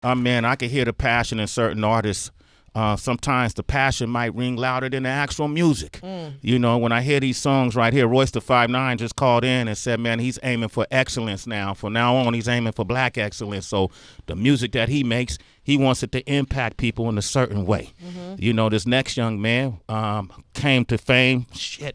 Man, I can hear the passion in certain artists. Sometimes the passion might ring louder than the actual music. You know, when I hear these songs right here, Royce the 5'9" just called in and said, man, he's aiming for excellence now. From now on, he's aiming for black excellence. So the music that he makes, he wants it to impact people in a certain way. You know, this next young man came to fame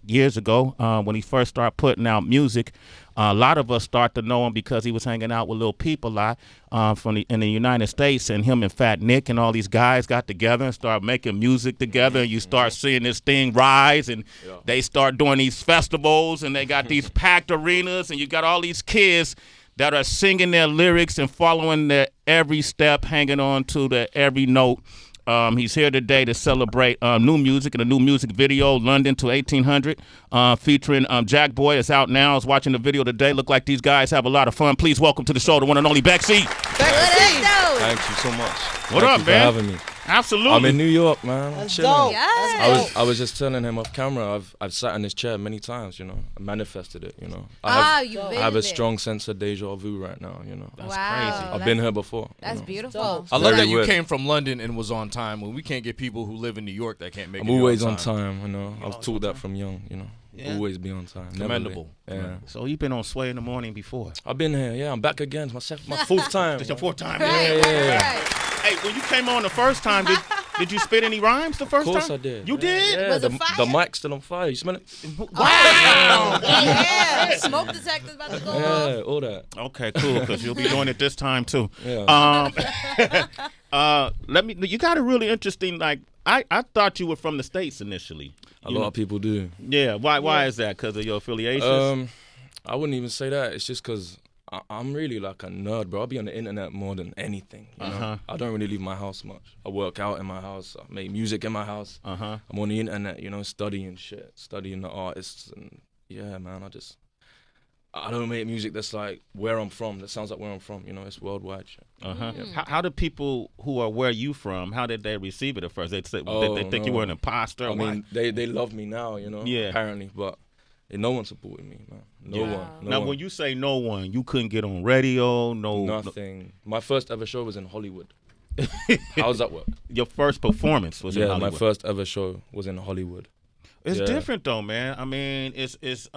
years ago when he first started putting out music. A lot of us start to know him because he was hanging out with Lil Peep a lot in the United States, and him and Fat Nick and all these guys got together and started making music together, and you start seeing this thing rise, and they start doing these festivals, and they got these packed arenas, and you got all these kids that are singing their lyrics and following their every step, hanging on to the every note. He's here today to celebrate new music and a new music video, London to 1800, featuring Jack Boy. It's out now. I was watching the video today. Look like these guys have a lot of fun. Please welcome to the show the one and only Bexey. Thank you so much. What up, man? For having me. Absolutely. I'm in New York, man. That's Chilling. dope. Yes. I was just telling him off camera. I've sat in this chair many times. You know, I manifested it. You know, You I visited. have a strong sense of deja vu right now. You know, That's Wow. crazy. I've been here before. That's you know. beautiful. Dope. I love Very that you weird. came from London and was on time when we can't get people who live in New York that can't make it. I'm always on time. You know, I've taught that from young. You know, Yeah. always be on time. Never Commendable. late. Yeah, So you've been on Sway in the Morning before. I've been here. Yeah, I'm back again. It's my fourth time. It's your fourth time. Right, Yeah. right. Hey, when you came on the first time, did you spit any rhymes the first Of time? course I did. You did? Yeah, Was the, it fire? the mic's still on fire. You smell it? Wow. Yeah, smoke detector's about to go off. Yeah, all that. Okay, cool, because you'll be doing it this time too. Yeah. You got a really interesting, like, I thought you were from the States initially. A lot of people do. Yeah, why is that? Because of your affiliations? I wouldn't even say that. It's just because I'm really like a nerd, bro. I'll be on the internet more than anything. You know? I don't really leave my house much. I work out in my house. I make music in my house. I'm on the internet, you know, studying shit, studying the artists. And yeah, man, I don't make music that's like where I'm from. That sounds like where I'm from. You know, it's worldwide shit. How do people who are where you from, how did they receive it at first? They think you no. were an imposter? I mean, they love me now, you know, Yeah. apparently. But no one supported me, man. No one. No now, one. when you say no one, you couldn't get on radio, Nothing. My first ever show was in Hollywood. How does that work? Your first performance was in Yeah, Hollywood. my first ever show was in Hollywood. It's Yeah. different though, man. I mean, it's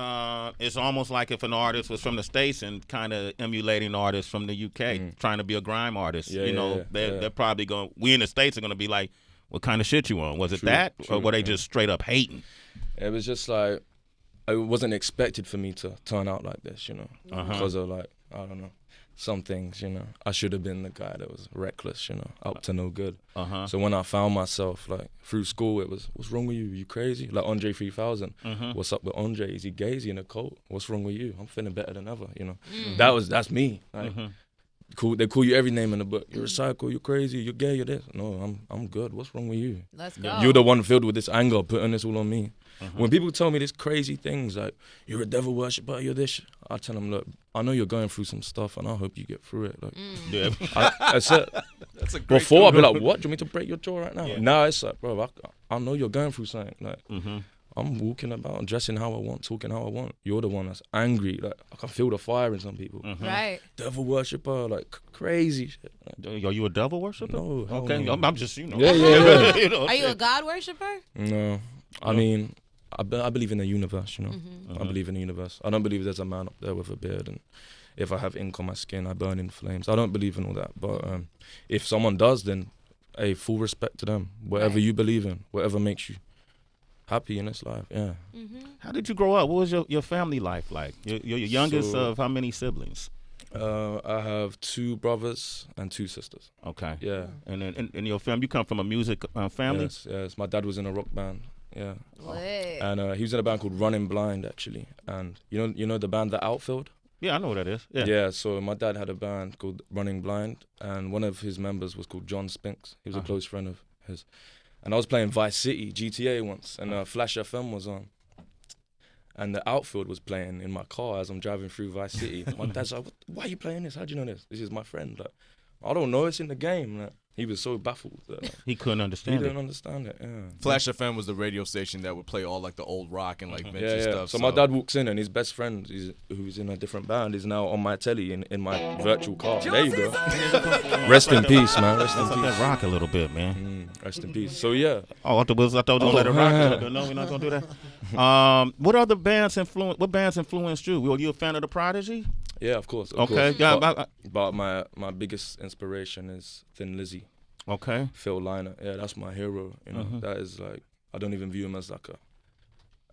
almost like if an artist was from the States and kind of emulating artists from the UK, trying to be a grime artist. Yeah, you know, yeah, they're probably going. We in the States are going to be like, what kind of shit you on? Was it that, or were they just straight up hating? It was just like, it wasn't expected for me to turn out like this, you know, because of like, I don't know, some things, you know. I should have been the guy that was reckless, you know, up to no good. So when I found myself, like, through school, it was, what's wrong with you? You crazy? Like Andre 3000. What's up with Andre? Is he gay? Is he in a cult? What's wrong with you? I'm feeling better than ever, you know. That's me. Like, cool. They call you every name in the book. You're a psycho. You're crazy. You're gay. You're this. No, I'm good. What's wrong with you? Let's go. You're the one filled with this anger, putting this all on me. When people tell me these crazy things like, you're a devil worshiper, you're this, I tell them, look, I know you're going through some stuff and I hope you get through it. Like, that's it. That's a great Before, I'd be like, what? Do you want me to break your jaw right now? Now it's like, bro, I know you're going through something. Like, I'm walking about, dressing how I want, talking how I want. You're the one that's angry. Like, I can feel the fire in some people. Right. Devil worshiper, like crazy shit. Are you a devil worshiper? No. hell Okay, no. I'm just, you know. Yeah, yeah. You know, Are you a God worshiper? No. I mean, I believe in the universe, you know. I believe in the universe. I don't believe there's a man up there with a beard and if I have ink on my skin, I burn in flames. I don't believe in all that. But if someone does, then, hey, full respect to them. Whatever you believe in, whatever makes you happy in this life, yeah. How did you grow up? What was your family life like? You're your youngest of how many siblings? I have 2 brothers and 2 sisters. Okay. Yeah. And then in your family, you come from a music family? Yes. My dad was in a rock band. Yeah. Lit. And he was in a band called Running Blind, actually. And you know the band The Outfield? Yeah, I know what that is. Yeah. Yeah, so my dad had a band called Running Blind, and one of his members was called John Spinks. He was a close friend of his. And I was playing Vice City, GTA once, and Flash FM was on. And The Outfield was playing in my car as I'm driving through Vice City. My dad's like, why are you playing this? How do you know this? This is my friend. Like, I don't know, it's in the game. Like, He was so baffled that He couldn't he understand didn't it. understand it. Yeah. Flash FM was the radio station that would play all like the old rock and like vintage stuff. So my dad walks in and his best friend, who's in a different band, is now on my telly in my virtual car. There you go. Rest in peace, man. Rest in Let that peace. rock a little bit, man. Rest in peace. So yeah. Oh, I thought you were gonna let it rock a little bit. No, we're not gonna do that. What other bands influenced you? Were you a fan of the Prodigy? Yeah, of course. Okay. Yeah. But my biggest inspiration is Thin Lizzy. Okay. Phil Lynott, yeah, that's my hero. You know, that is like, I don't even view him as like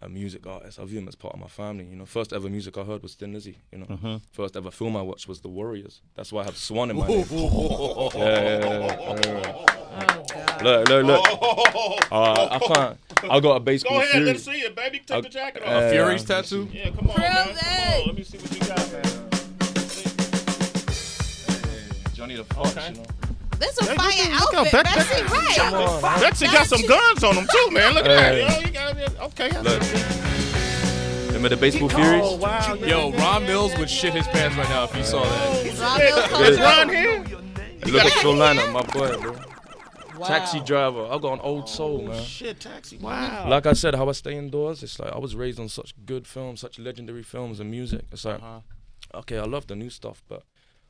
a music artist. I view him as part of my family. You know, first ever music I heard was Thin Lizzy. You know, first ever film I watched was The Warriors. That's why I have Swan in my name. Look. I can't. I got a baseball. Go ahead, Fury. let's see it, baby. Take the jacket off. Fury's tattoo? Yeah, come on, man. Prove Come it. on. Let me see what you got, man. Johnny the Fox, Okay. you know. This is a Hey, fire look outfit, at Bexey, right? Come on, man. Bexey got some guns on him too, man. Look at that. Hey. You know, you got, okay. Look. Remember the baseball Furies? Oh, wow. Yo, Ron Mills would shit his pants right now if he saw that. Ron Mills Is comes Ron up. here? Look at Phil Lynott, my boy, bro. Wow. Taxi driver. I got an old soul, man. Shit, Taxi. Wow. Like I said, how I stay indoors, it's like I was raised on such good films, such legendary films and music. It's like, okay, I love the new stuff, but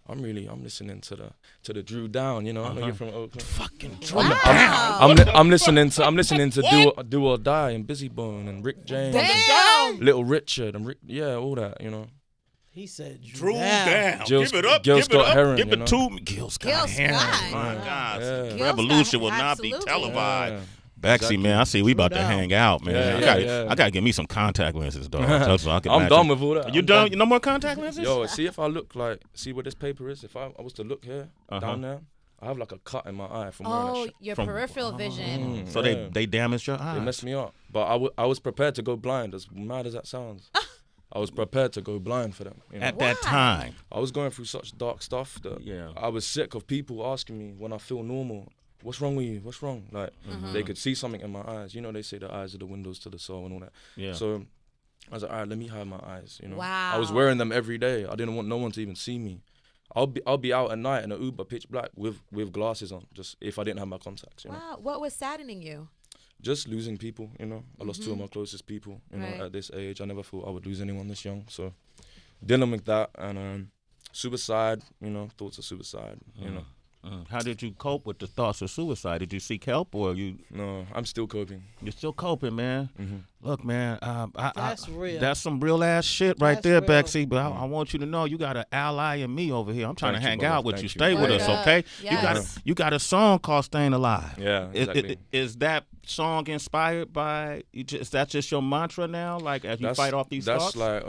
I'm listening to the Drew Down, you know. I know you're from Oakland. Fucking Wow. I'm listening to Do or Die and Busy Bone and Rick James, Damn. Little Richard and all that, you know. He said Drew down. down. Gil- Give it up. Gil Give it Scott up. Heron, Give you it know? to me. Gil Scott Scott. Heron. My God. Yeah. Gil Revolution Scott, will not be absolutely. televised. Yeah. Bexey, Exactly. man, I see we about to down. hang out, man. Yeah, I gotta get me some contact lenses, dog. So I can I'm match done it. with all that. You I'm done? You no more contact lenses? Yo, see if I look like, see where this paper is? If I was to look here, down there, I have like a cut in my eye from wearing that Oh, shit. your From- peripheral vision. So Yeah. they damaged your eyes. They messed me up. But I was prepared to go blind, as mad as that sounds. I was prepared to go blind for them. You know? At that Why? time. I was going through such dark stuff that Yeah. I was sick of people asking me when I feel normal, what's wrong with you? What's wrong? Like, they could see something in my eyes. You know, they say the eyes are the windows to the soul and all that. Yeah. So I was like, all right, let me hide my eyes. You know, Wow. I was wearing them every day. I didn't want no one to even see me. I'll be out at night in an Uber, pitch black, with glasses on, just if I didn't have my contacts. You know, Wow. What was saddening you? just losing people. You know, I lost two of my closest people. You Right. know, at this age, I never thought I would lose anyone this young. So dealing with that and suicide. You know, thoughts of suicide. You know, How did you cope with the thoughts of suicide? Did you seek help, or you're I'm still coping. still coping, man? Look, man, That's real. That's some real ass shit right That's there, real. Bexey. But I want you to know you got an ally in me over here. I'm trying Thank to you, hang brother. out with Thank you. you. Stay with Word us, up. okay? Yes. You got a song called "Staying Alive." Yeah, exactly. Is that song inspired by? Is that just your mantra now? Like as you fight off these that's thoughts? like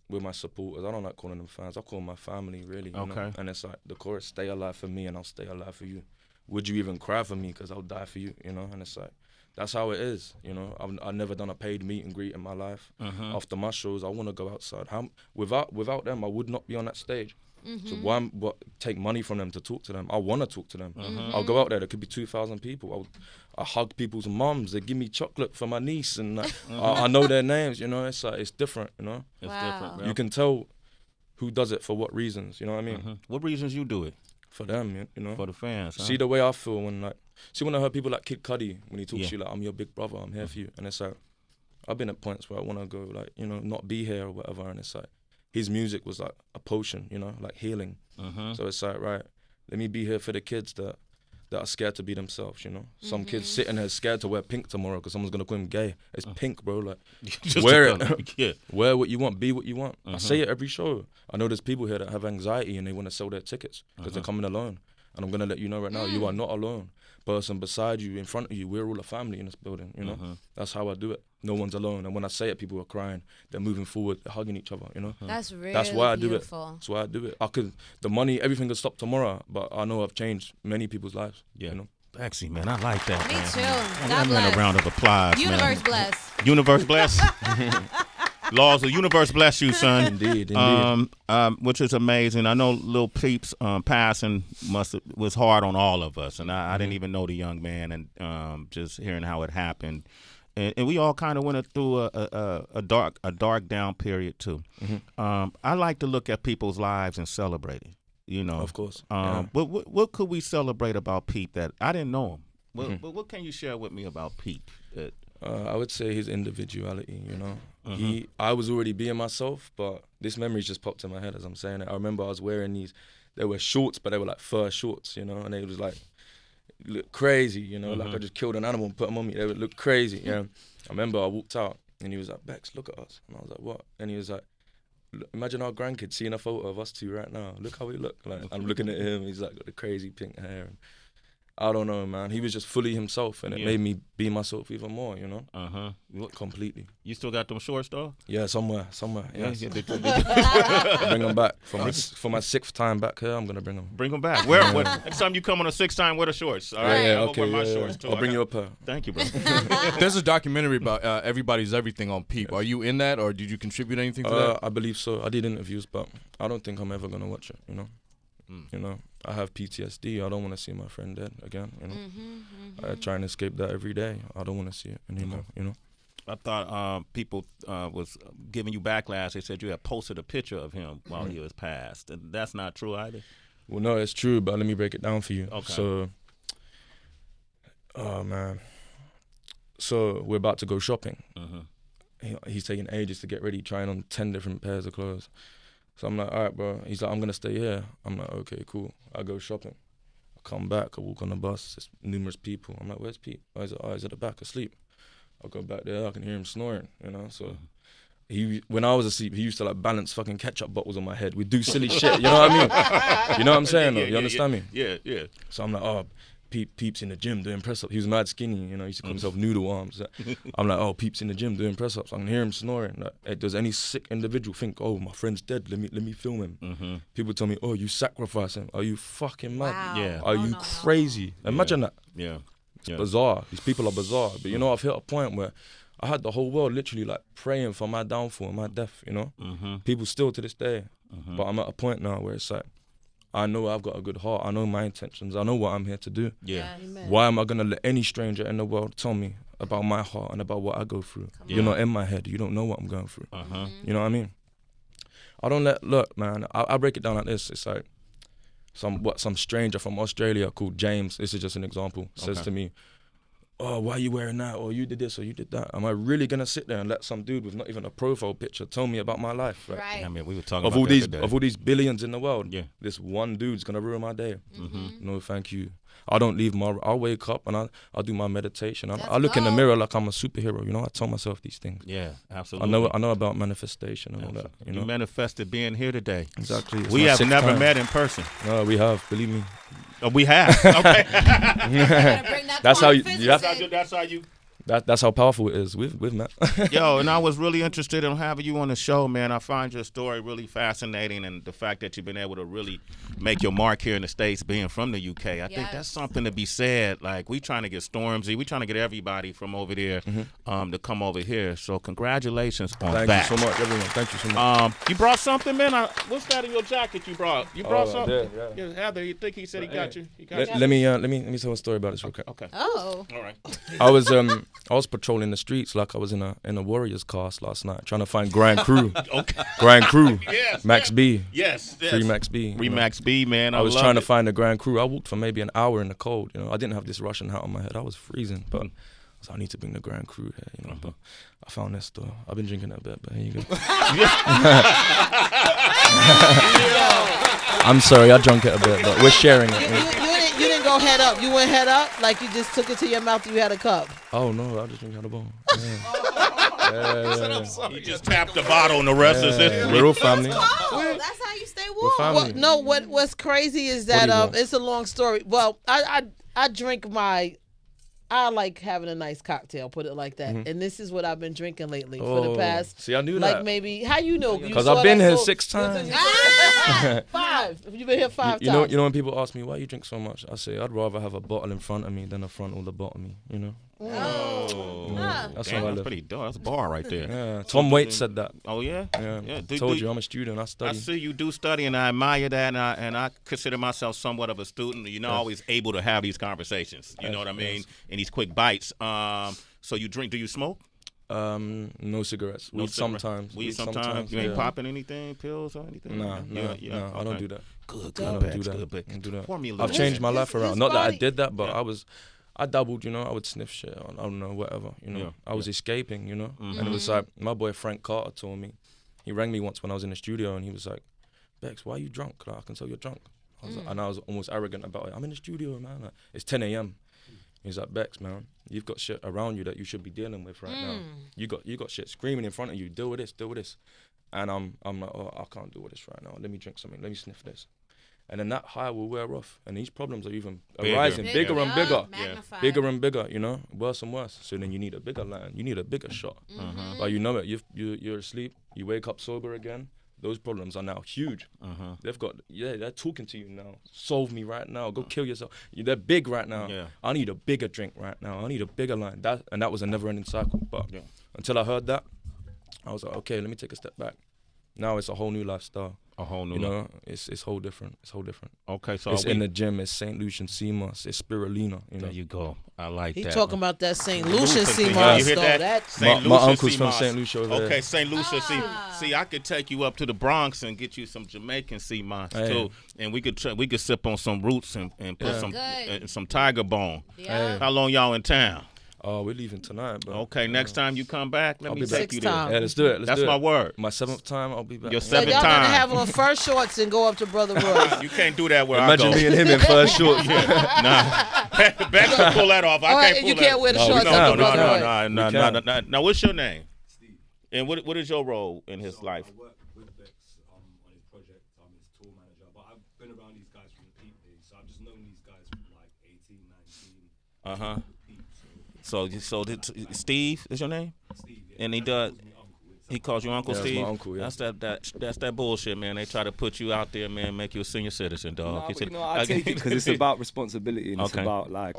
with my supporters. I don't like calling them fans. I call them my family, really. You know? Okay. And it's like the chorus, "Stay alive for me, and I'll stay alive for you. Would you even cry for me? Because I'll die for you." You know. And it's like that's how it is. You know. I've never done a paid meet and greet in my life. After my shows, I want to go outside. Without them, I would not be on that stage. So why take money from them to talk to them? I want to talk to them. I'll go out there. There could be 2,000 people. I hug people's mums. They give me chocolate for my niece, and I know their names. You know, it's like it's different. You know, It's Wow. different, bro. you can tell who does it for what reasons. You know what I mean? What reasons you do it? For them, you know. For the fans, huh? See the way I feel when when I heard people like Kid Cudi when he talks Yeah. to you like, "I'm your big brother. I'm here for you," and it's like I've been at points where I want to go like, you know, not be here or whatever, and it's like his music was like a potion, you know, like healing. So it's like, right, let me be here for the kids that are scared to be themselves, you know. Some kids sitting here scared to wear pink tomorrow because someone's gonna call him gay. It's pink, bro. Like, Just wear to- it. Yeah. Wear what you want, be what you want. I say it every show. I know there's people here that have anxiety and they want to sell their tickets because they're coming alone. And I'm gonna let you know right now, you are not alone. Person beside you, in front of you, we're all a family in this building, you know. That's how I do it. No one's alone. And when I say it, people are crying. They're moving forward. They're hugging each other, you know. That's really That's why I do it. beautiful. That's why I do it. The money, everything could stop tomorrow, but I know I've changed many people's lives. Yeah. You know. Bexey, man, I like that. Me man. too. Give God that man bless. a round of applause, Universe man. bless. Universe bless. Laws of the universe bless you, son. Indeed. Which is amazing. I know Lil Peep's passing was hard on all of us, and I didn't even know the young man, and just hearing how it happened, and we all kind of went through a dark down period too. I like to look at people's lives and celebrate it. You know, Of course. But what could we celebrate about Pete that I didn't know him? What can you share with me about Pete? I would say his individuality, you know. I was already being myself, but this memory just popped in my head as I'm saying it. I remember I was wearing these, they were shorts, but they were like fur shorts, you know, and they was like, look crazy, you know, like I just killed an animal and put them on me. They would look crazy, you know. I remember I walked out and he was like, Bex, look at us. And I was like, what? And he was like, imagine our grandkids seeing a photo of us two right now. Look how we look. Like, I'm looking at him, he's like got the crazy pink hair. And I don't know, man. He was just fully himself, and it made me be myself even more, you know? Completely. You still got them shorts, though? Yeah, somewhere. Yes. Bring them back. For my 6th time back here, I'm going to bring them. Bring them back. Next time you come on a 6th time, wear the shorts. All right? I'm okay. wear my shorts, too. I'll bring you a pair. Thank you, bro. There's a documentary about Everybody's Everything on Peep. Are you in that, or did you contribute anything to that? I believe so. I did interviews, but I don't think I'm ever going to watch it, you know? You know, I have PTSD. I don't want to see my friend dead again, you know? I try and escape that every day. I don't want to see it anymore, you know? I thought people was giving you backlash. They said you had posted a picture of him while he was passed. And that's not true either. Well, no, it's true, but let me break it down for you. Okay. So, oh, man. So, we're about to go shopping. He's taking ages to get ready, trying on 10 different pairs of clothes. So I'm like, all right, bro. He's like, I'm going to stay here. I'm like, okay, cool. I go shopping. I come back. I walk on the bus. There's numerous people. I'm like, where's Pete? Oh, he's at the back asleep. I go back there. I can hear him snoring, you know? So when I was asleep, he used to like balance fucking ketchup bottles on my head. We'd do silly shit. You know what I mean? You know what I'm saying? You understand me? Yeah. So I'm like, oh, Peep's in the gym doing press-ups. He was mad skinny, you know, he used to call himself noodle arms. I'm like, oh, Peep's in the gym doing press-ups. I can hear him snoring. Like, hey, does any sick individual think, oh, my friend's dead, let me film him? People tell me, oh, you sacrifice him. Are you fucking mad? Wow. Yeah. Are you crazy? Imagine that. Yeah. It's bizarre. These people are bizarre. But you know, I've hit a point where I had the whole world literally like praying for my downfall and my death, you know? People still to this day. But I'm at a point now where it's like, I know I've got a good heart. I know my intentions. I know what I'm here to do. Yeah. Why am I going to let any stranger in the world tell me about my heart and about what I go through? You're not in my head. You don't know what I'm going through. You know what I mean? I don't look, man, I break it down like this. It's like some stranger from Australia called James, this is just an example, says to me, oh, why are you wearing that? Or you did this or you did that. Am I really going to sit there and let some dude with not even a profile picture tell me about my life? Right. I mean, we were talking Of about all that these today. of all these billions in the world, Yeah. this one dude's gonna ruin my day. No, thank you. I don't leave I'll wake up and I'll do my meditation. I look in the mirror like I'm a superhero. You know, I tell myself these things. Yeah, absolutely. I know about manifestation and all that. You You know, manifested being here today. exactly. It's We my have 6th never time. met in person. No, we have. Believe me. Oh, we have. Okay. That's how you. That's how you. That's how powerful it is. We've met. Yo, and I was really interested in having you on the show, man. I find your story really fascinating, and the fact that you've been able to really make your mark here in the States, being from the UK. I think that's something to be said. Like, we trying to get Stormzy, we trying to get everybody from over there to come over here. So congratulations on that. Thank you so much, everyone. Thank you so much. You brought something, man? What's that in your jacket you brought? You brought something? I did, yeah. Heather, you think he said he got you? He got Let me tell a story about this real quick. Okay. Oh. All right. I was patrolling the streets like I was in a Warriors cast last night, trying to find Grand Crew. Okay. Grand Crew. Yes. Max B. Yes. Free Max B. Free you know. Max B, man. I was trying to find the Grand Crew. I walked for maybe an hour in the cold. You know, I didn't have this Russian hat on my head. I was freezing, but I need to bring the Grand Crew here. You know, but I found this store. I've been drinking that bit, but here you go. I'm sorry, I drunk it a bit, but we're sharing it. You didn't go head up. You went head up like you just took it to your mouth and you had a cup. Oh no, I just drink out of the bottle. Yeah. You just tapped the bottle and the rest is history. We're all family. Oh, that's how you stay We're warm. family. Well, no, what's crazy is What do that you want? it's a long story. Well, I drink I like having a nice cocktail, put it like that. And this is what I've been drinking lately for the past. See, I knew like that. maybe how you know? Because I've been here 6 times. 5. You've been here 5 You times. know when people ask me why you drink so much, I say I'd rather have a bottle in front of me than a front or the bottom of me. You know. Oh. That's Damn, how I that's live. pretty dope. That's a bar right there. Yeah. Tom Waits said that. Oh, yeah? Yeah. Do- Told do- you I'm a student. I I study. see you do study, and I admire that, and I consider myself somewhat of a student. You're not always able to have these conversations. You know what I mean? And these quick bites. So you drink? Do you smoke? No cigarettes. No Weed cigarettes. sometimes. Weed sometimes. You ain't yeah. popping anything, pills or anything? Nah, I don't do that. Good, I good, don't Bex, do that. good, Bex. I don't do that. Pour me a little I've bit. changed my life his around. Not that I body- did that, but Yeah. I dabbled, I would sniff shit. I don't know, whatever, Yeah. I was escaping, Mm-hmm. And it was like, my boy Frank Carter told me, he rang me once when I was in the studio and he was like, Bex, why are you drunk? Like, I can tell you're drunk. And I was almost arrogant about it. I'm in the studio, man. Like, it's 10 a.m. He's like, Bex, man, you've got shit around you that you should be dealing with right now. You got shit screaming in front of you. Deal with this. And I'm like, oh, I can't deal with this right now. Let me drink something. Let me sniff this. And then that high will wear off. And these problems are even arising bigger and bigger. Magnified. Bigger and bigger, worse and worse. So then you need a bigger line. You need a bigger shot. But you know it. You're asleep. You wake up sober again. Those problems are now huge. They're talking to you now. Solve me right now. Go kill yourself. They're big right now. Yeah. I need a bigger drink right now. I need a bigger line. That was a never-ending cycle. But until I heard that, I was like, okay, let me take a step back. Now it's a whole new lifestyle. A whole new It's whole different. It's whole different. Okay, so It's in the gym. It's St. Lucian sea moss. It's spirulina. There you go. I like He that. talking about that St. Lucian sea You moss, hear though. that? That's St. My Lucia uncle's sea from moss. St. Lucia over there. Okay, St. Lucia. See, I could take you up to the Bronx and get you some Jamaican sea moss too, and we could sip on some roots and put some tiger bone. Yeah. How long y'all in town? Oh, we're leaving tonight, bro. Okay, next time you come back, let I'll me be take back. you Sixth there. time. Yeah, let's do it. That's my word. My 7th time, I'll be back. Your So 7th y'all time. gonna have on first shorts and go up to Brother Roy's. You can't do that where Imagine I go. me and him in first shorts. Nah, Bex can pull that off. I can't pull you that. can't wear the No, we shorts can't. up to No, Brother no, Roy's. no. Now, what's your name? Steve. And what is your role in his life? I work with Bex on his project. I'm his tour manager. But I've been around these guys from the Peep days. So I've just known these guys from like 18, 19. So Steve is your name? Steve, yeah. And he does. He calls you Uncle Yeah, that's Steve. my uncle, yeah. That's that bullshit, man. They try to put you out there, man, make you a senior citizen, dog. No, He but, said- I take it because it's about responsibility and it's Okay. about like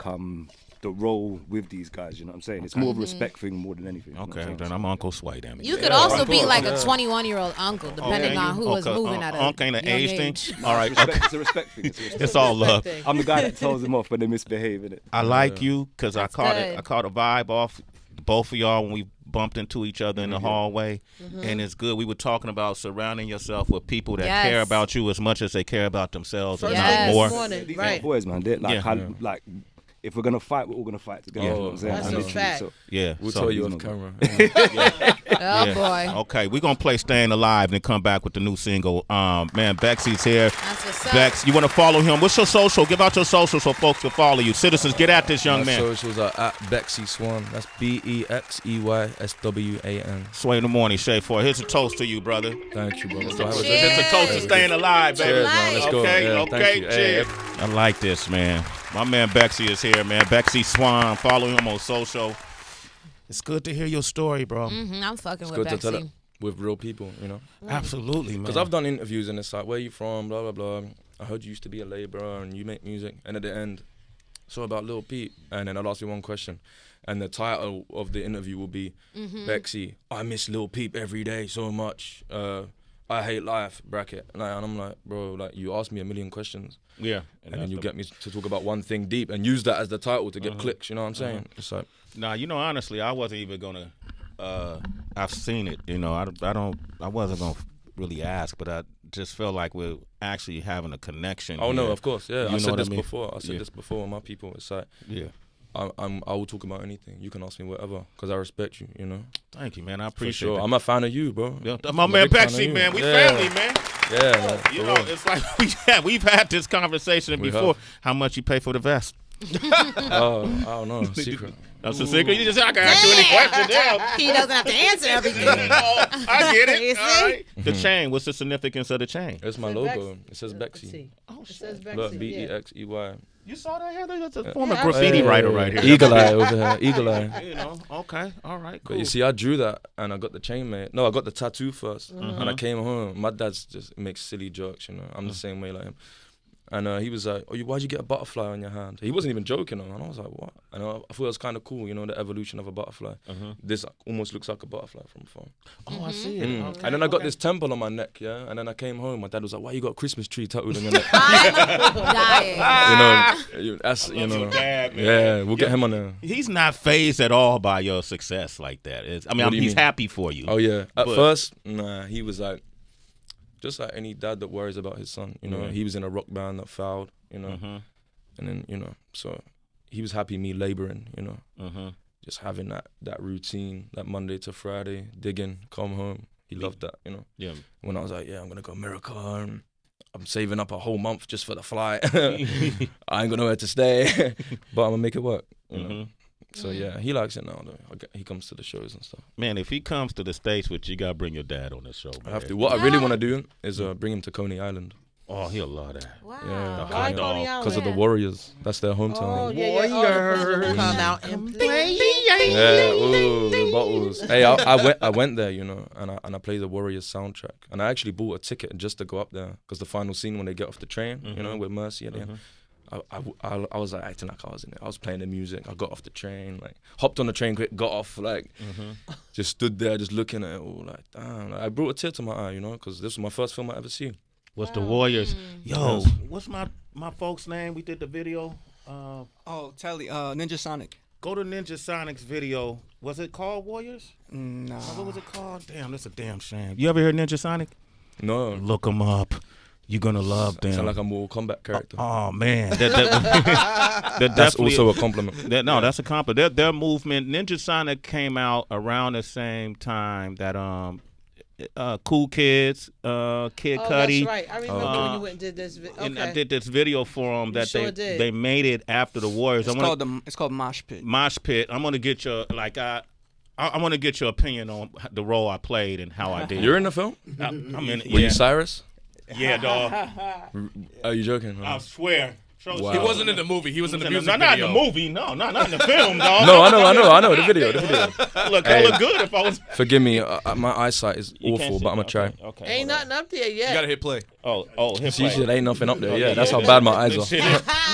the role with these guys. You know what I'm saying? It's more of a respect thing more than anything. you know what Okay, I'm then saying? I'm Uncle Sway, damn it. You could also be course, like a yeah. 21-year-old uncle, depending on who is moving at a Uncle ain't an young age thing. age. All right, It's a respect thing. It's a respect it's all love. Thing. I'm the guy that tells them off when they misbehave, innit? I like you because I caught it. good. I caught a vibe off both of y'all when we bumped into each other in the hallway, and it's good. We were talking about surrounding yourself with people that Yes. care about you as much as they care about themselves, First if thing not this more. morning, These right? boys, man, they're like, Yeah. like, if we're gonna fight, we're all gonna fight together. You know what I'm saying? That's And a literally, fact. so- Yeah, We'll so- tell you off camera. Oh boy, Okay, we're gonna play "Staying Alive" and come back with the new single. Man, Bexey's here. that's what's up. Bex, you want to follow him? What's your social? Give out your social so folks can follow you. Citizens, get at this young My man. socials are at Bexey Swan. That's BEXEYSWAN. Sway in the morning, Shay for. Here's a toast to you, brother. Thank you, brother. It's a toast to staying alive, baby. Cheers, man. Let's go. Okay, Yeah, okay, thank you. cheers. I like this, man. My man Bexey is here, man. Bexey Swan. Follow him on social. It's good to hear your story, bro. I'm fucking It's with good to tell Bexey. it with real people, Absolutely, man. Because I've done interviews and it's like, where you from, blah, blah, blah. I heard you used to be a laborer and you make music. And at the end, so about Lil Peep. And then I'll ask you one question. And the title of the interview will be, Bexey, I miss Lil Peep every day so much. I hate life, bracket. And I'm like, bro, like you asked me a million questions. Yeah. And then you get me to talk about one thing deep and use that as the title to get clicks, you know what I'm saying? It's like, Nah, honestly, I wasn't even gonna. I've seen it. I wasn't gonna really ask, but I just felt like we're actually having a connection. oh no, here. of course, yeah. You I know said what I this mean? before. I said Yeah. this before with my people. It's like, Yeah. I will talk about anything. You can ask me whatever, because I respect you, you know? Thank you, man. I For appreciate sure. it. I'm a fan of you, bro. Yeah, my I'm a man big fan of Bexey, you. man. We Yeah. family, man. Yeah, like, You for know, real. it's like we've had this conversation We before. have. How much you pay for the vest? Oh, I don't know. Secret. That's a secret. You just I can ask you any question. Yeah. He doesn't have to answer everything. Oh, I get You it. see? All right. The chain. What's the significance of the chain? It's my It says logo. Bex- It says Bexey. Oh, It says Bexey. Look, yeah. BEXEY. You saw that here? That's a former Yeah, graffiti I've- writer right here. Eagle eye over here. Eagle eye. You know. Okay. All right. But Cool. you see, I drew that and I got the chain made. No, I got the tattoo first. And I came home. My dad's just makes silly jokes, you know. I'm the same way like him. And he was like, "Oh, why'd you get a butterfly on your hand?" He wasn't even joking, and I was like, "What?" And I thought it was kind of cool, the evolution of a butterfly. This almost looks like a butterfly from afar. Oh, I see it. Okay, And then I got this temple on my neck, yeah. And then I came home. My dad was like, "Why you got a Christmas tree tattooed on your neck?" Dying. That's your dad, man. yeah. We'll get him on there. He's not fazed at all by your success like that. He's happy for you. Oh yeah. At first, nah, he was like, just like any dad that worries about his son. He was in a rock band that fouled. And then so he was happy me laboring. Just having that routine, that Monday to Friday, digging, come home. He loved that. Yeah. When I was like, yeah, I'm gonna go to America. I'm saving up a whole month just for the flight. I ain't gonna know where to stay, but I'm gonna make it work. So yeah, he likes it now though. He comes to the shows and stuff. Man, if he comes to the States, you gotta bring your dad on this show. Man. I have to. What I really want to do is bring him to Coney Island. Oh, he'll love that. Wow. Yeah, Why Coney Island? because of the Warriors. That's their hometown. Oh yeah, Warriors. Come out and play. Yeah, ooh, the bottles. Hey, I went there, and I played the Warriors soundtrack, and I actually bought a ticket just to go up there because the final scene when they get off the train, with Mercy at the end. I was like acting like I was in it. I was playing the music. I got off the train, like hopped on the train quick, got off, like just stood there, just looking at it all, like damn. Like, I brought a tear to my eye, because this was my first film I ever seen. What's the Warriors? Yo, what's my folks' name? We did the video. Telly, Ninja Sonic. Go to Ninja Sonic's video. Was it called Warriors? No. What was it called? Damn, that's a damn shame. You ever heard Ninja Sonic? No. Look them up. You're gonna love them. Sound like a Mortal Kombat character. Oh man, that's also a compliment. That's a compliment. Their movement, Ninja Sonic, came out around the same time that Cool Kids, Kid Cudi. That's right. I remember when you went and did this. And I did this video for them that did. they made it after the Warriors. It's called Mosh Pit. Mosh Pit. I'm gonna get your I want to get your opinion on the role I played and how I did. You're in the film? I'm in it. Were you Cyrus? Yeah, dog. Are you joking? I swear. Wow. He wasn't in the movie. He was in the music video. Not in the movie. No, not in the film, dog. No, I know. The video. I look good if I was. Forgive me. My eyesight is awful, but I'm going to try. Okay. Ain't nothing up there yet. You got to hit play. Oh, hit play. See, there ain't nothing up there. Yeah, that's how bad my eyes are.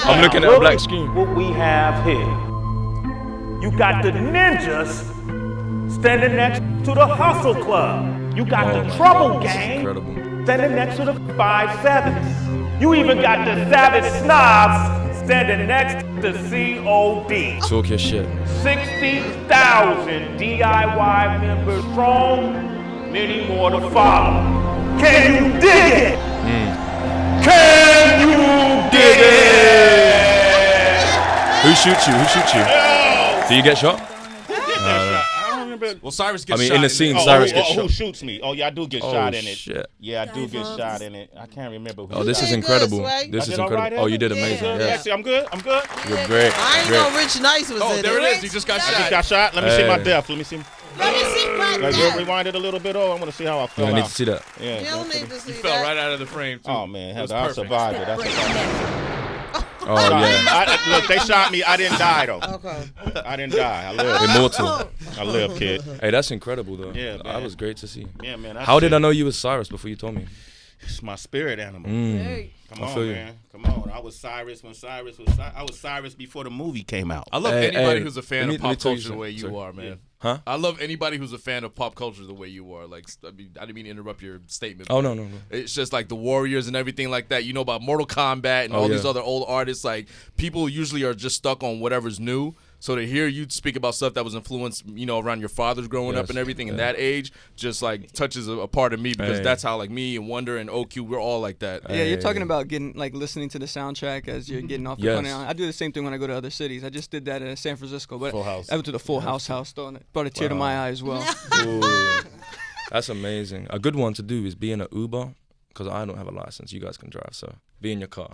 I'm looking at a black screen. What we have here, you got the ninjas standing next to the Hustle Club. You got the Trouble Gang standing next to the 5-7s. You even got the Savage Snobs standing next to COD. Talk your shit. 60,000 DIY members strong, many more to follow. Can you dig it? Can you dig it? Who shoots you? Do you get shot? Well, Cyrus gets shot. I mean, in the scene, Cyrus gets shot. Who shoots me? Oh, yeah, I do get shot in it. Shit. Yeah, I do get shot in it. I can't remember who. Oh, this is incredible. This is incredible. Right, oh, you did amazing. Yeah. I'm good. You're great. I ain't know Rich Nice was in it. Oh, there it is. He just got shot. I just got shot. Let me see my death. Let me see my death. Rewind it a little bit. I want to see how I fell I need to see that. Yeah, you don't need to see that. You fell right out of the frame, too. Oh, man. I survived it. Oh, yeah. Look, they shot me. I didn't die, though. Okay. I didn't die. I lived. Immortal. I lived, kid. Hey, that's incredible, though. Yeah, man. That was great to see. Yeah, man. How did I know you was Cyrus before you told me? It's my spirit animal. Hey. Come on, man. Come on. I was Cyrus when Cyrus was I was Cyrus before the movie came out. I love anybody who's a fan of pop culture the way you are, man. Yeah. Huh? I love anybody who's a fan of pop culture the way you are. Like, I didn't mean to interrupt your statement. Oh, no. It's just like the Warriors and everything like that. You know about Mortal Kombat and all these other old artists. Like, people usually are just stuck on whatever's new. So to hear you speak about stuff that was influenced, around your fathers growing up and everything in that age, just like touches a part of me because that's how like me and Wonder and Aoki, we're all like that. Yeah, you're talking about listening to the soundtrack as you're getting off the plane. I do the same thing when I go to other cities. I just did that in San Francisco, but Full House. I went to the Full House though, and it brought a tear to my eye as well. Ooh, that's amazing. A good one to do is be in an Uber because I don't have a license. You guys can drive, so be in your car.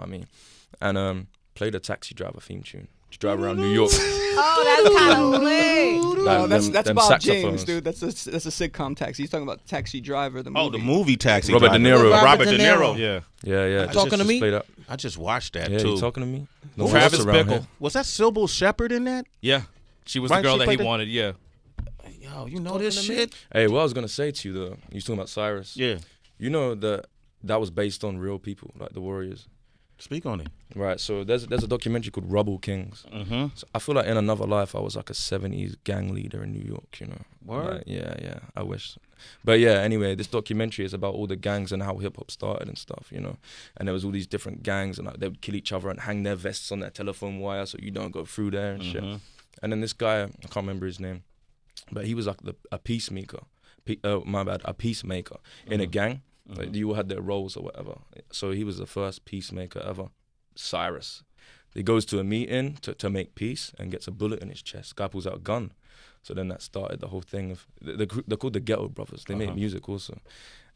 And play the Taxi Driver theme tune. Drive around New York. Oh, that's kind of lit. No, that's Bob saxophones. James, dude. That's a sitcom Taxi. He's talking about Taxi Driver, the movie. Oh, the movie Taxi Robert Driver. De Niro. Robert De Niro. Yeah. Talking to me? I just watched that Yeah, too. you talking to me? No Travis Bickle. Was that Sybil Shepherd in that? Yeah. She was Right, the girl she that he played wanted, yeah. Yo, you know this shit? Hey, what I was gonna say to you though, you was talking about Cyrus. Yeah. You know that was based on real people, like the Warriors. Speak on it. Right, so there's a documentary called Rubble Kings. Mm-hmm. So I feel like in another life I was like a 70s gang leader in New York, you know. Word? Like, yeah, I wish. But yeah, anyway, this documentary is about all the gangs and how hip hop started and stuff, you know. And there was all these different gangs and like they would kill each other and hang their vests on their telephone wire so you don't go through there and shit. And then this guy, I can't remember his name, but he was like a peacemaker. A peacemaker in a gang. Like you all had their roles or whatever. So he was the first peacemaker ever. Cyrus. He goes to a meeting to make peace and gets a bullet in his chest. Guy pulls out a gun. So then that started the whole thing of they're called the Ghetto Brothers. They made music also.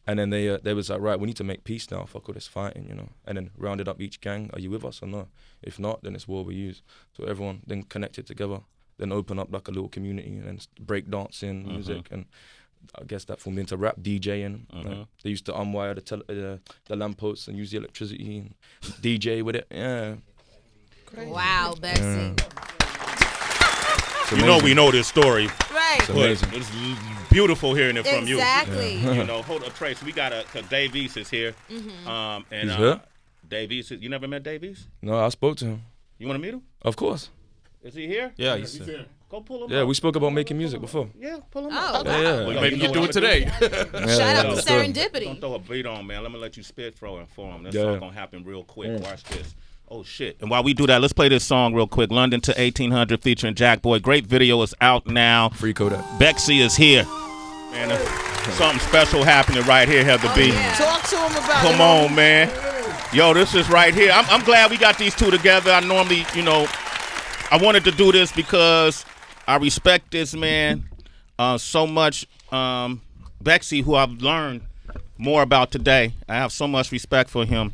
And then they was like, right, we need to make peace now. Fuck all this fighting, you know. And then rounded up each gang. Are you with us or not? If not, then it's war we use. So everyone then connected together. Then open up like a little community and break dancing, music and. I guess that formed into rap DJing. Like, they used to unwire the lampposts and use the electricity and DJ with it. Yeah. Great. Wow, Bexey. You know we know this story. Right. It's amazing. It's beautiful hearing it from you. Exactly. You know, hold up, Trace. We got cause Dave East is here. And He's here? Dave East, you never met Dave East? No, I spoke to him. You want to meet him? Of course. Is he here? Yeah, he's here. Go pull him Yeah, up. we spoke about making music before. Yeah, pull him Oh, up. wow. Yeah. Well, maybe you do it today. Shout out to Don't Serendipity. throw a beat on, man. Let me let you spit throwing for him. This Yeah. song gonna happen real quick. Watch this. Oh shit! And while we do that, let's play this song real quick. London to 1800 featuring Jack Boy. Great video is out now. Free Kodak. Bexey is here, and something special happening right here. Heather B. Yeah. Talk to him about Come on, man. Yo, this is right here. I'm glad we got these two together. I normally, you know, I wanted to do this because I respect this man so much. Bexey, who I've learned more about today. I have so much respect for him.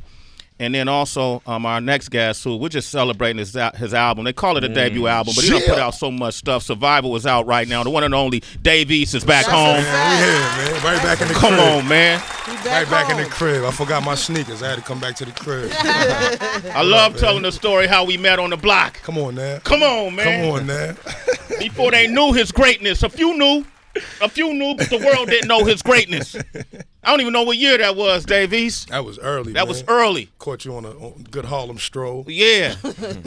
And then also our next guest, who we're just celebrating his album. They call it a debut album, but he done put out so much stuff. Survival is out right now. The one and only Dave East is back home. Yeah, man. Right back in the crib. Come on, man. Right back in the crib. I forgot my sneakers. I had to come back to the crib. I love telling the story how we met on the block. Come on, now. Come on, man. Come on, now. Before they knew his greatness. A few knew, but the world didn't know his greatness. I don't even know what year that was, Dave East. That was early, That was early. Caught you on a good Harlem stroll. Yeah.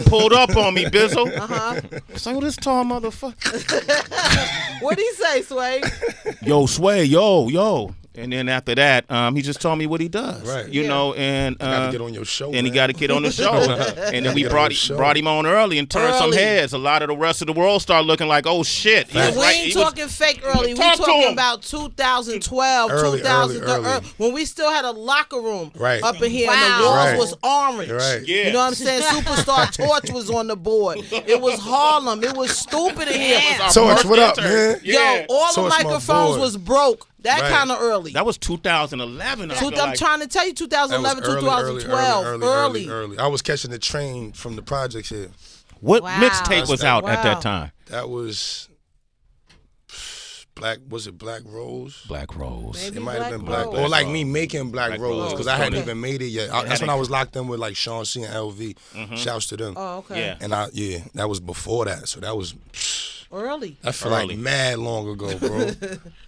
Pulled up on me, Bizzle. So this tall motherfucker. What'd he say, Sway? Yo, Sway, yo. And then after that, he just told me what he does. Right. You know, and got to get on your show. and he got to get on the show. And then we brought him on early and turned some heads. A lot of the rest of the world started looking like, oh shit. We ain't talking fake early. We talking about 2012, 2013, when we still had a locker room up in here and the walls was orange. Right. Yeah. You know what I'm saying? Superstar Torch was on the board. It was Harlem. It was stupid in here. Torch, what up, man? Yo, all the microphones was broke. That kind of early. That was 2011. I'm trying to tell you, 2011, 2012. Early. I was catching the train from the projects here. What mixtape was out at that time? That was Black Rose? Black Rose. It might have been Black Rose. Or like me making Black Rose, because I hadn't even made it yet. That's when I was locked in with like Sean C and LV. Shouts to them. Oh, okay. Yeah. And that was before that. So that was early. I feel like mad long ago, bro.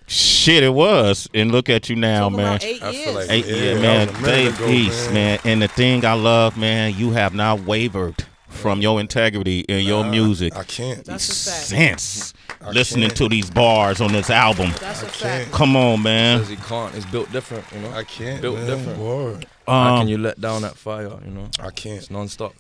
Shit, it was. And look at you now, Talking man. about 8 years. feel like 8 years, man. Dave East, man. And the thing I love, man, you have not wavered from your integrity in your music. I can't. That's a fact. Since listening to these bars on this album. That's a fact. Come on, man. Because he can't. It's built different, you know. I can't. Built man. different. Word. How can you let down that fire, you know? I can't. It's non-stop.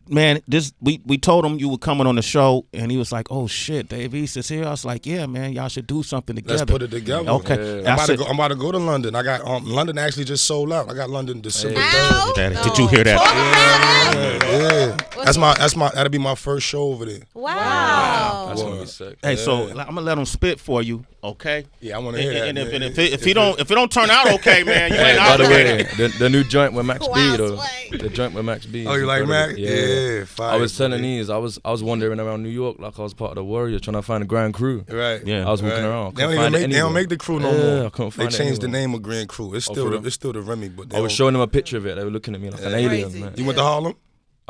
Man, we told him you were coming on the show, and he was like, "Oh shit, Dave East is here." I was like, "Yeah, man, y'all should do something together." Let's put it together. Okay, I'm about to go to London. I got London actually just sold out. I got London December 3rd. Did you hear that? Yeah. That'll be my first show over there. Wow. That's gonna be sick. Hey, so I'm gonna let him spit for you, okay? Yeah, I want to hear that. And man. if it don't turn out okay, man, you ain't By the way, operating. the new joint with Max B, though. Sway. The joint with Max B. Oh, you like Max? Yeah, fire. I was telling these, I was wandering around New York like I was part of the Warriors trying to find the Grand Crew. Right. Yeah. I was walking around. They don't make the crew no more. I couldn't They find it changed the anywhere. name of Grand Crew. It's still the Remy, but I was showing them a picture of it. They were looking at me like an alien, man. You went to Harlem?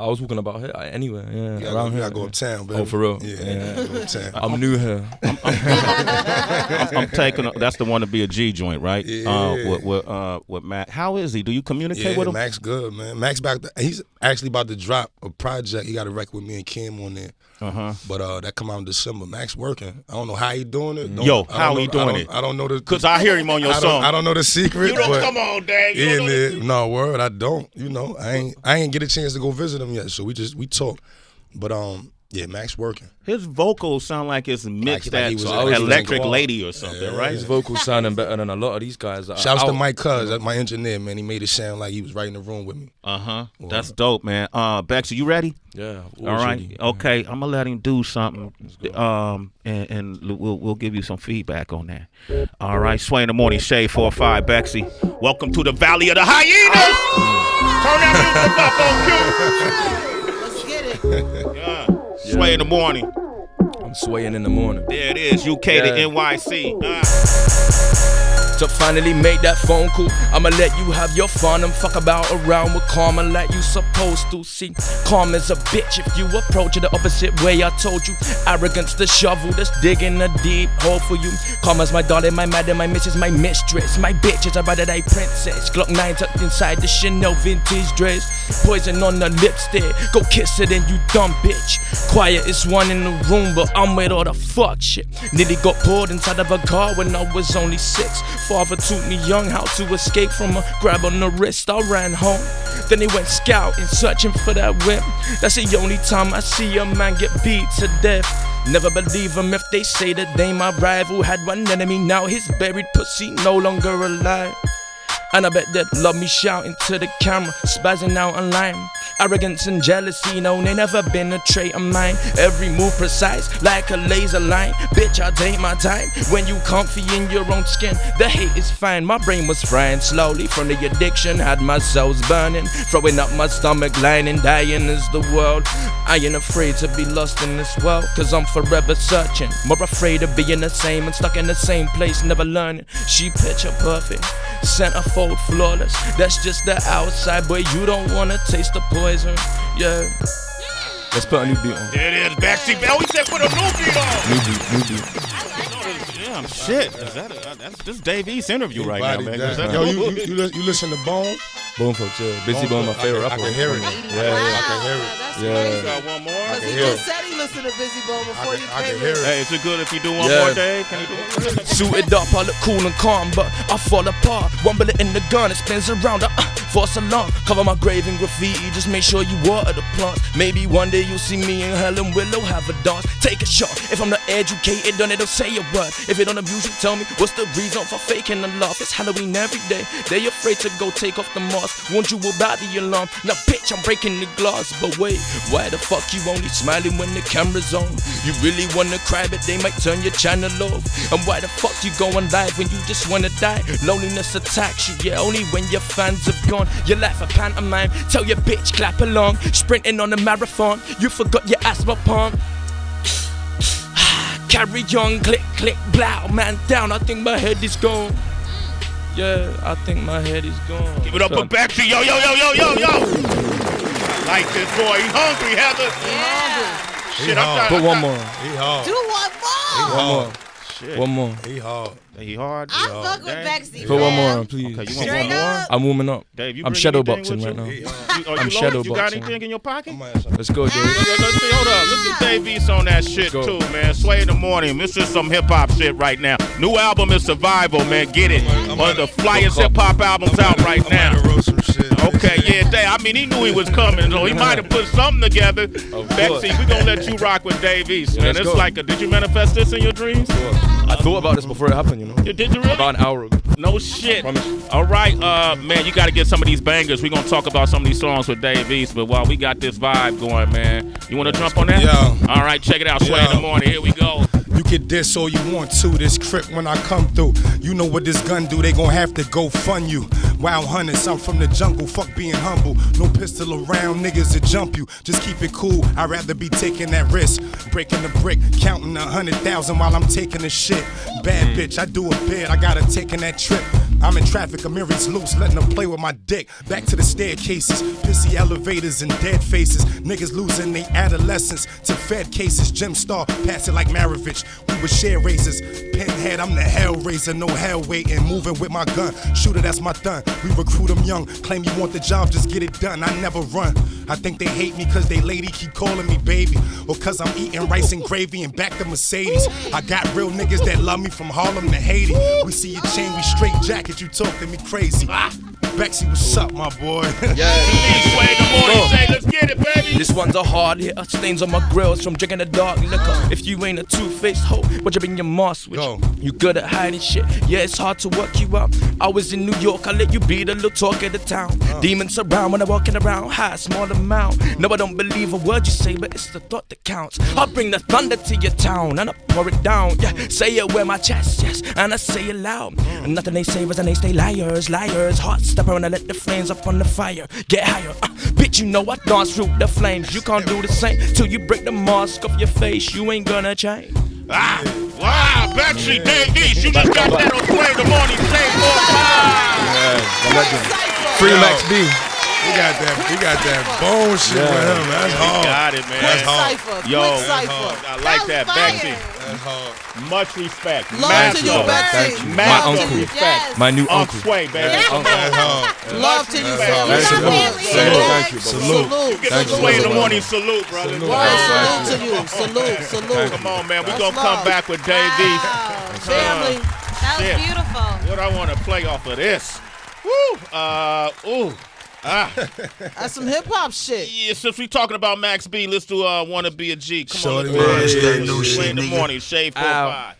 I was walking about here, anywhere, around here. I go uptown, baby. Oh, for real? Yeah, go uptown. I'm new here. I'm taking. That's the one to be a G joint, right? Yeah. With Max. How is he? Do you communicate with him? Max good, man. Max he's actually about to drop a project. He got a record with me and Kim on there. But that come out in December. Max working. I don't know how he doing it. How he doing it? I don't know the. Because I hear him on your song. I don't know the secret. You don't come on, Dave. No word. I don't. You know, I ain't get a chance to go visit him yet. So we talk. But yeah, Max working. His vocals sound like it's mixed like at Electric Lady or something, right? His vocals sounding better than a lot of these guys. Shouts to Mike Cuz, my engineer, man. He made it sound like he was right in the room with me. That's dope, man. Bex, are you ready? Yeah. All right. Ready. Okay, I'm gonna let him do something, and we'll give you some feedback on that. All right, Sway in the Morning, Shade 4-5, Bexey. Welcome to the Valley of the Hyenas. Turn that music up on cue. Let's get it. Sway in the Morning. I'm swaying in the morning. There it is, UK to NYC. To finally make that phone call, I'ma let you have your fun and fuck about around with karma like you supposed to. See, karma's a bitch if you approach it the opposite way. I told you, arrogance the shovel that's digging a deep hole for you. Karma's my darling, my madam, my missus, my mistress, my bitch is a ride or die princess. Glock 9 tucked inside the Chanel vintage dress. Poison on the lipstick, go kiss it and you dumb bitch. Quiet is one in the room, but I'm with all the fuck shit. Nearly got pulled inside of a car when I was only 6. Father taught me young how to escape from a grab on the wrist. I ran home, then he went scouting, searching for that whip. That's the only time I see a man get beat to death. Never believe them if they say that they my rival. Had one enemy, now his buried pussy no longer alive. And I bet that love me shouting to the camera, spazzing out online. Arrogance and jealousy, no, they never been a trait of mine. Every move precise, like a laser line. Bitch, I take my time. When you comfy in your own skin, the hate is fine. My brain was frying slowly from the addiction. Had my cells burning, throwing up my stomach lining. Dying is the world. I ain't afraid to be lost in this world, cause I'm forever searching. More afraid of being the same and stuck in the same place, never learning. She picture perfect, centerfold flawless. That's just the outside, but you don't wanna taste the poison. Yeah. Let's put a new beat on. There it is, Backseat Brown. We said put a new beat on. New beat. Damn, shit. This Dave East interview right now, man. Yo, you listen to Bone? Bone folks, yeah. Busy Bone, my favorite rapper. I can hear it. Yeah. I can hear it. You got one more? Because he just said he listened to Busy Bone before you I came can hear it. Hey, is it good if you do one more, Dave? Can you do one? Suited up, I look cool and calm, but I fall apart. One bullet in the gun, it spins around. False alarm, cover my grave in graffiti. Just make sure you water the plants. Maybe one day you'll see me and Helen Willow have a dance. Take a shot. If I'm not educated, then it'll say a word. If it don't abuse you, tell me what's the reason for faking the love. It's Halloween every day. They afraid to go take off the mask. Warned you about the alarm. Now bitch, I'm breaking the glass. But wait, why the fuck you only smiling when the camera's on? You really wanna cry, but they might turn your channel off. And why the fuck you going live when you just wanna die? Loneliness attacks you, yeah, only when your fans have gone. Your life a pantomime, tell your bitch clap along. Sprinting on a marathon, you forgot your asthma pump. Carry on, click, click, blow, man down, I think my head is gone. Yeah, I think my head is gone. Give it up for Bexey. Yo. Like this boy, he hungry, Heather. Yeah. Shit, I'm Put one more. He hard. Do one more. One more. Shit. One more. He hard. He hard. I fuck with Bexey. Put one more on, please. Okay, you want Straight one more? up. I'm warming up. Dave, you I'm bring shadow anything boxing with right now. I'm shadow You got boxing. anything in your pocket? Let's go, Dave. Let's see. Hold up. Let's get Dave East on that shit Go. too, man. Sway in the Morning. This is some hip hop shit right now. New album is Survival, man. Get it. One of the flyest hip hop albums out right now. Okay, yeah, Dave. I mean, he knew he was coming, so he might have put something together. Bexey, we gonna let you rock with Dave East, man. It's like did you manifest this in your dreams? I thought about this before it happened, you know. Did you really? About an hour ago. No shit. Promise. All right, man, you got to get some of these bangers. We're going to talk about some of these songs with Dave East, but while we got this vibe going, man, you want to jump on that? Yeah. All right, check it out. Sway in the Morning. Here we go. You can diss all you want to. This crip when I come through. You know what this gun do. They gon' have to go fund you. Wild hunters, I'm from the jungle. Fuck being humble. No pistol around, niggas to jump you. Just keep it cool. I'd rather be taking that risk. Breaking the brick, counting 100,000 while I'm taking the shit. Bad bitch, I do a bid. I got her taking that trip. I'm in traffic, Amiri's loose, letting them play with my dick. Back to the staircases, pissy elevators and dead faces. Niggas losing their adolescence to Fed cases. Jim Star, pass it like Maravich. We were share raisers. Pinhead, I'm the hell raiser, no hell waiting. Moving with my gun, shooter, that's my thun. We recruit them young, claim you want the job, just get it done. I never run. I think they hate me cause they lady keep calling me baby. Or cause I'm eating rice and gravy and back to Mercedes. I got real niggas that love me from Harlem to Haiti. We see your chain, we straight jacket, you talking me crazy. Bexey, what's up, my boy? Sway in the morning, say, let's get it, baby. This one's a hard hitter, stains on my grills from drinking the dark liquor. If you ain't a two-faced hoe, what you bring your moss with you? You good at hiding shit, yeah, it's hard to work you out. I was in New York, I let you be the little talk of the town. Demons around when I'm walking around, high, small amount. No, I don't believe a word you say, but it's the thought that counts. I'll bring the thunder to your town, and I pour it down, yeah. Say it with my chest, yes, and I say it loud. Nothing they say and they stay liars, liars. Hot stepper and I let the flames up on the fire. Get higher, bitch, you know I dance through the flames. You can't do the same till you break the mask off your face. You ain't gonna change. Wow, Backseat Dave East, you just got that on Sway in the morning. Free Max B. We got that bone shit with him. That's hard. Got it, man. That's hard. Yo, Cypher. I like that, Bexey. That's hard. Much respect. Love to you, Bexey. My uncle. Respect. My new Uncle uncle. Sway, baby. That's hard. Love to you, Thank you. Salute. Get the Sway in the morning salute, brother. Salute to you. Salute. Come on, man. We're going to come back with Dave East. Family. That was beautiful. What I want to play off of this? Woo. That's some hip hop shit. Yeah, since we talking about Max B, let's do Wanna Be a G. Come on, Shorty, let's man. Sway in the morning, Shade 4-5.